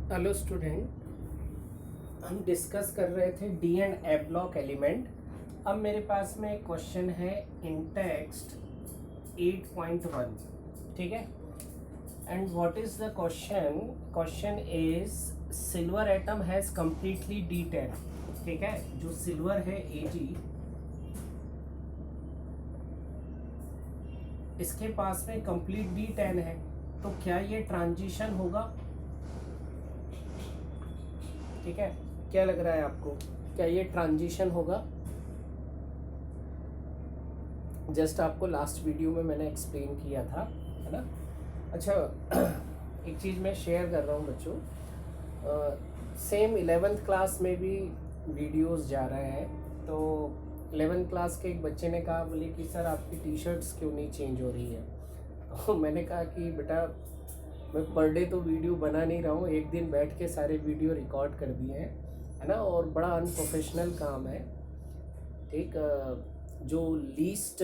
Hello student, हम discuss कर रहे थे D and A block element. अब मेरे पास में एक क्वेश्चन है इन टेक्स्ट 8.1, ठीक है। And what is the question? Question is silver atom has completely D10, ठीक है। जो सिल्वर है Ag, इसके पास में कंप्लीट D10 है, तो क्या ये ट्रांजिशन होगा? ठीक है, क्या लग रहा है आपको, क्या ये ट्रांजिशन होगा? जस्ट आपको लास्ट वीडियो में मैंने एक्सप्लेन किया था, है ना। अच्छा, एक चीज़ मैं शेयर कर रहा हूँ बच्चों, सेम 11th क्लास में भी वीडियोस जा रहे हैं। तो 11th क्लास के एक बच्चे ने कहा, बोले कि सर आपकी टी शर्ट्स क्यों नहीं चेंज हो रही है। तो मैंने कहा कि बेटा मैं पर डे तो वीडियो बना नहीं रहा हूँ, एक दिन बैठ के सारे वीडियो रिकॉर्ड कर दिए हैं, है ना। और बड़ा अनप्रोफेशनल काम है, ठीक। जो लीस्ट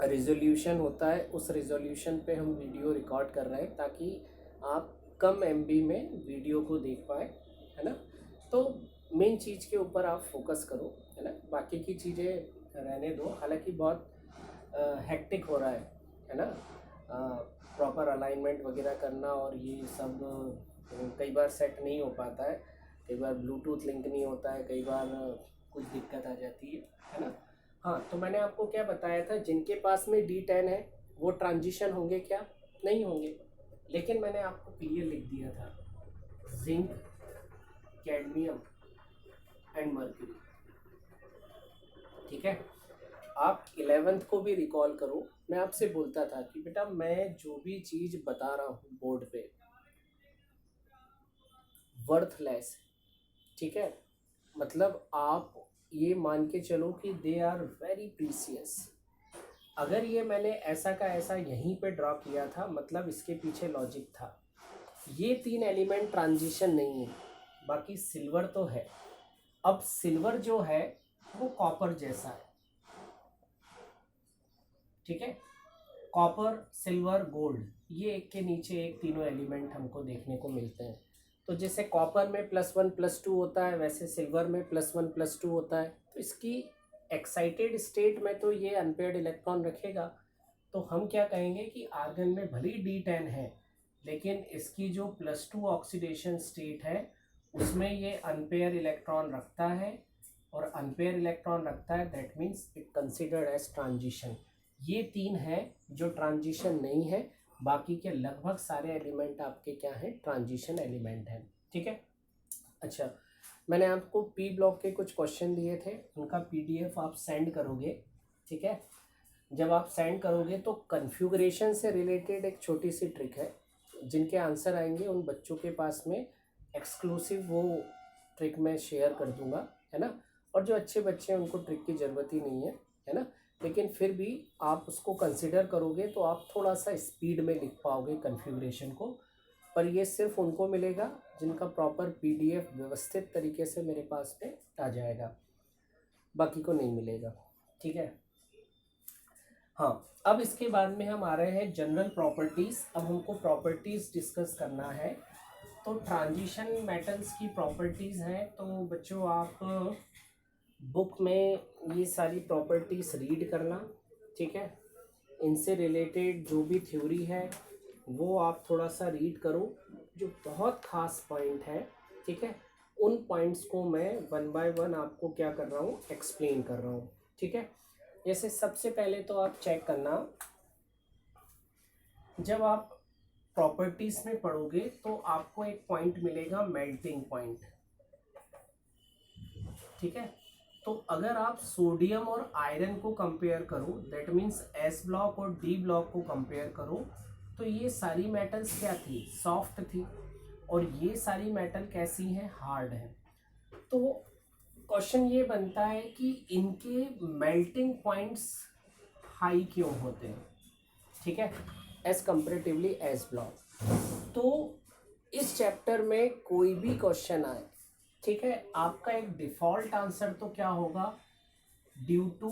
रिजोल्यूशन होता है उस रिजोल्यूशन पे हम वीडियो रिकॉर्ड कर रहे हैं, ताकि आप कम एमबी में वीडियो को देख पाए, है ना। तो मेन चीज़ के ऊपर आप फोकस करो, है ना। बाकी की चीज़ें रहने दो, हालांकि बहुत हेक्टिक हो रहा है ना। प्रॉपर अलाइनमेंट वगैरह करना और ये सब कई बार सेट नहीं हो पाता है, कई बार ब्लूटूथ लिंक नहीं होता है, कई बार कुछ दिक्कत आ जाती है ना। हाँ, तो मैंने आपको क्या बताया था, जिनके पास में D10 है वो ट्रांजिशन होंगे क्या? नहीं होंगे। लेकिन मैंने आपको क्लियर लिख दिया था, जिंक, कैडमियम एंड मर्क्यूरी, ठीक है। आप 11th को भी रिकॉल करो, मैं आपसे बोलता था कि बेटा मैं जो भी चीज़ बता रहा हूँ बोर्ड पे वर्थलेस, ठीक है। मतलब आप ये मान के चलो कि दे आर वेरी प्रीसियस। अगर ये मैंने ऐसा का ऐसा यहीं पे ड्रॉ किया था, मतलब इसके पीछे लॉजिक था। ये 3 एलिमेंट ट्रांजिशन नहीं है, बाकी सिल्वर तो है। अब सिल्वर जो है वो कॉपर जैसा है, ठीक है। कॉपर, सिल्वर, गोल्ड, ये एक के नीचे एक तीनों एलिमेंट हमको देखने को मिलते हैं। तो जैसे कॉपर में +1 +2 होता है, वैसे सिल्वर में +1 +2 होता है। तो इसकी एक्साइटेड स्टेट में तो ये अनपेयर्ड इलेक्ट्रॉन रखेगा। तो हम क्या कहेंगे कि आर्गन में भले ही D10 है, लेकिन इसकी जो +2 ऑक्सीडेशन स्टेट है उसमें ये अनपेयर इलेक्ट्रॉन रखता है, और अनपेयर इलेक्ट्रॉन रखता है, that means it considered as transition. ये 3 है जो ट्रांजिशन नहीं है, बाकी के लगभग सारे एलिमेंट आपके क्या हैं, ट्रांजिशन एलिमेंट हैं, ठीक है। अच्छा, मैंने आपको पी ब्लॉक के कुछ क्वेश्चन दिए थे, उनका PDF आप सेंड करोगे, ठीक है। जब आप सेंड करोगे तो कन्फ्यूगरेशन से रिलेटेड एक छोटी सी ट्रिक है, जिनके आंसर आएंगे उन बच्चों के पास में एक्सक्लूसिव वो ट्रिक मैं शेयर कर दूंगा, है ना। और जो अच्छे बच्चे हैं उनको ट्रिक की ज़रूरत ही नहीं है ना। लेकिन फिर भी आप उसको कंसिडर करोगे तो आप थोड़ा सा स्पीड में लिख पाओगे कन्फ्यूगरेशन को। पर ये सिर्फ उनको मिलेगा जिनका प्रॉपर PDF व्यवस्थित तरीके से मेरे पास में आ जाएगा, बाकी को नहीं मिलेगा, ठीक है। हाँ, अब इसके बाद में हम आ रहे हैं जनरल प्रॉपर्टीज़। अब हमको प्रॉपर्टीज़ डिस्कस करना है। तो ट्रांजिशन मेटल्स की प्रॉपर्टीज़ हैं, तो बच्चों आप बुक में ये सारी प्रॉपर्टीज़ रीड करना, ठीक है। इनसे रिलेटेड जो भी थ्योरी है वो आप थोड़ा सा रीड करो। जो बहुत ख़ास पॉइंट है, ठीक है, उन पॉइंट्स को मैं 1 बाय 1 आपको क्या कर रहा हूँ, एक्सप्लेन कर रहा हूँ, ठीक है। जैसे सबसे पहले तो आप चेक करना, जब आप प्रॉपर्टीज में पढ़ोगे तो आपको एक पॉइंट मिलेगा, मेल्टिंग पॉइंट, ठीक है। तो अगर आप सोडियम और आयरन को कंपेयर करो, दैट मीन्स S ब्लॉक और D ब्लॉक को कंपेयर करो, तो ये सारी मेटल्स क्या थी, सॉफ्ट थी, और ये सारी मेटल कैसी हैं, हार्ड हैं। तो क्वेश्चन ये बनता है कि इनके मेल्टिंग पॉइंट्स हाई क्यों होते हैं, ठीक है, एज कंपेरेटिवली एस ब्लॉक। तो इस चैप्टर में कोई भी क्वेश्चन आए, ठीक है, आपका एक डिफॉल्ट आंसर तो क्या होगा, due to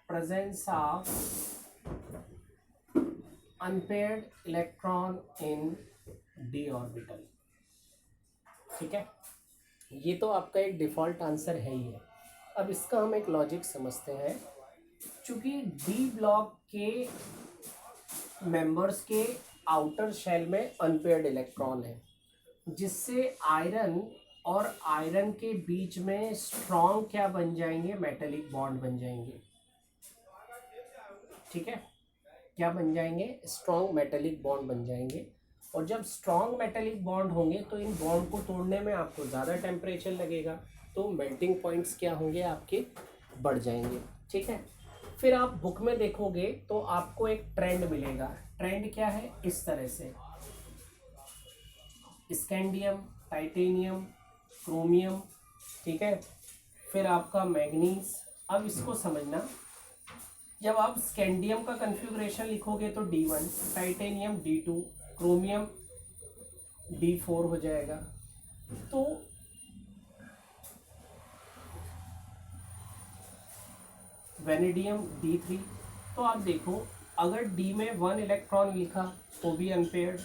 presence of unpaired electron in D orbital, ठीक है, ये तो आपका एक डिफ़ॉल्ट आंसर है ही है। अब इसका हम एक लॉजिक समझते हैं। चूँकि डी ब्लॉक के मेंबर्स के आउटर शेल में अनपेयर्ड इलेक्ट्रॉन है, जिससे आयरन और आयरन के बीच में स्ट्रॉन्ग क्या बन जाएंगे, मेटेलिक बॉन्ड बन जाएंगे। ठीक है, क्या बन जाएंगे, स्ट्रॉन्ग मेटेलिक बॉन्ड बन जाएंगे। और जब स्ट्रॉन्ग मेटेलिक बॉन्ड होंगे तो इन बॉन्ड को तोड़ने में आपको ज़्यादा टेम्परेचर लगेगा, तो मेल्टिंग पॉइंट्स क्या होंगे, आपके बढ़ जाएंगे। ठीक है, फिर आप बुक में देखोगे तो आपको एक ट्रेंड मिलेगा। ट्रेंड क्या है, इस तरह से, स्कैंडियम, टाइटेनियम, क्रोमियम, ठीक है, फिर आपका मैग्नीज। अब इसको समझना, जब आप स्कैंडियम का कन्फिग्रेशन लिखोगे तो D1, titanium D2, chromium D4 हो जाएगा। तो वेनेडियम D3। तो आप देखो, अगर D में 1 इलेक्ट्रॉन लिखा तो भी unpaired,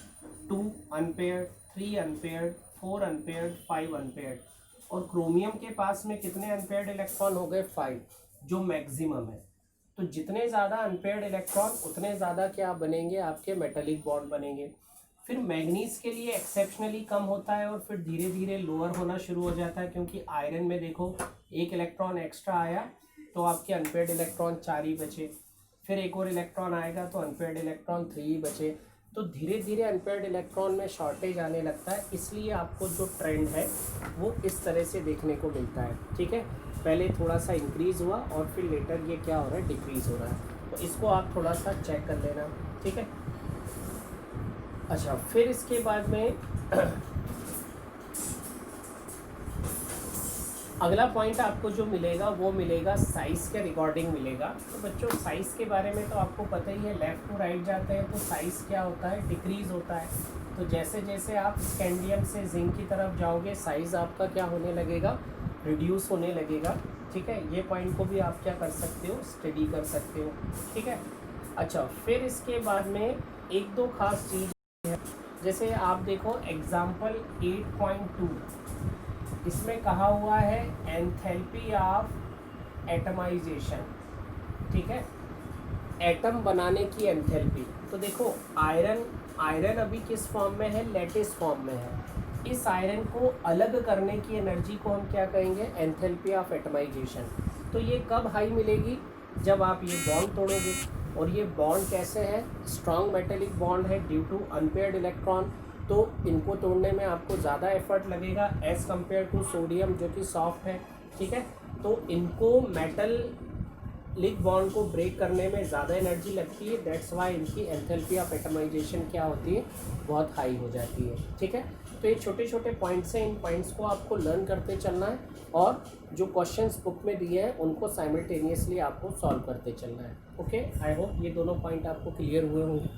2 unpaired, 3 unpaired, 4 unpaired, 5 unpaired. और क्रोमियम के पास में कितने अनपेयर्ड इलेक्ट्रॉन हो गए, 5, जो मैक्सिमम है। तो जितने ज़्यादा अनपेयर्ड इलेक्ट्रॉन उतने ज़्यादा क्या बनेंगे, आपके मेटेलिक बॉन्ड बनेंगे। फिर मैग्नीज के लिए एक्सेप्शनली कम होता है और फिर धीरे धीरे लोअर होना शुरू हो जाता है, क्योंकि आयरन में देखो 1 इलेक्ट्रॉन एक्स्ट्रा आया तो आपके अनपेयर्ड इलेक्ट्रॉन 4 ही बचे, फिर एक और इलेक्ट्रॉन आएगा तो अनपेयर्ड इलेक्ट्रॉन 3 ही बचे। तो धीरे धीरे अनपेयर्ड इलेक्ट्रॉन में शॉर्टेज आने लगता है, इसलिए आपको जो ट्रेंड है वो इस तरह से देखने को मिलता है। ठीक है, पहले थोड़ा सा इंक्रीज़ हुआ और फिर लेटर ये क्या हो रहा है, डिक्रीज़ हो रहा है। तो इसको आप थोड़ा सा चेक कर लेना। ठीक है, अच्छा, फिर इसके बाद में अगला पॉइंट आपको जो मिलेगा वो मिलेगा साइज़ के रिकॉर्डिंग मिलेगा। तो बच्चों, साइज़ के बारे में तो आपको पता ही है, लेफ़्ट टू राइट जाते हैं तो साइज़ क्या होता है, डिक्रीज़ होता है। तो जैसे जैसे आप स्कैंडियम से जिंक की तरफ जाओगे, साइज़ आपका क्या होने लगेगा, रिड्यूस होने लगेगा। ठीक है, ये पॉइंट को भी आप क्या कर सकते हो, स्टडी कर सकते हो। ठीक है, अच्छा, फिर इसके बाद में एक दो खास चीज़ है, जैसे आप देखो एग्जाम्पल 8.2, इसमें कहा हुआ है एंथैल्पी ऑफ एटमाइजेशन। ठीक है, एटम बनाने की एंथैल्पी। तो देखो आयरन अभी किस फॉर्म में है, लैटिस फॉर्म में है। इस आयरन को अलग करने की एनर्जी को हम क्या कहेंगे, एंथैल्पी ऑफ एटमाइजेशन। तो ये कब हाई मिलेगी, जब आप ये बॉन्ड तोड़ोगे। और ये बॉन्ड कैसे है, स्ट्रॉन्ग मेटेलिक बॉन्ड है ड्यू टू अनपेयर्ड इलेक्ट्रॉन। तो इनको तोड़ने में आपको ज़्यादा एफर्ट लगेगा एज़ कम्पेयर टू सोडियम जो कि सॉफ्ट है। ठीक है, तो इनको मेटलिक बॉन्ड को ब्रेक करने में ज़्यादा एनर्जी लगती है, दैट्स वाई इनकी एंथैल्पी ऑफ एटमाइजेशन क्या होती है, बहुत हाई हो जाती है। ठीक है, तो ये छोटे छोटे पॉइंट्स हैं, इन पॉइंट्स को आपको लर्न करते चलना है और जो क्वेश्चंस बुक में दिए हैं उनको साइमल्टेनियसली आपको सॉल्व करते चलना है। ओके, आई होप ये दोनों पॉइंट आपको क्लियर हुए होंगे।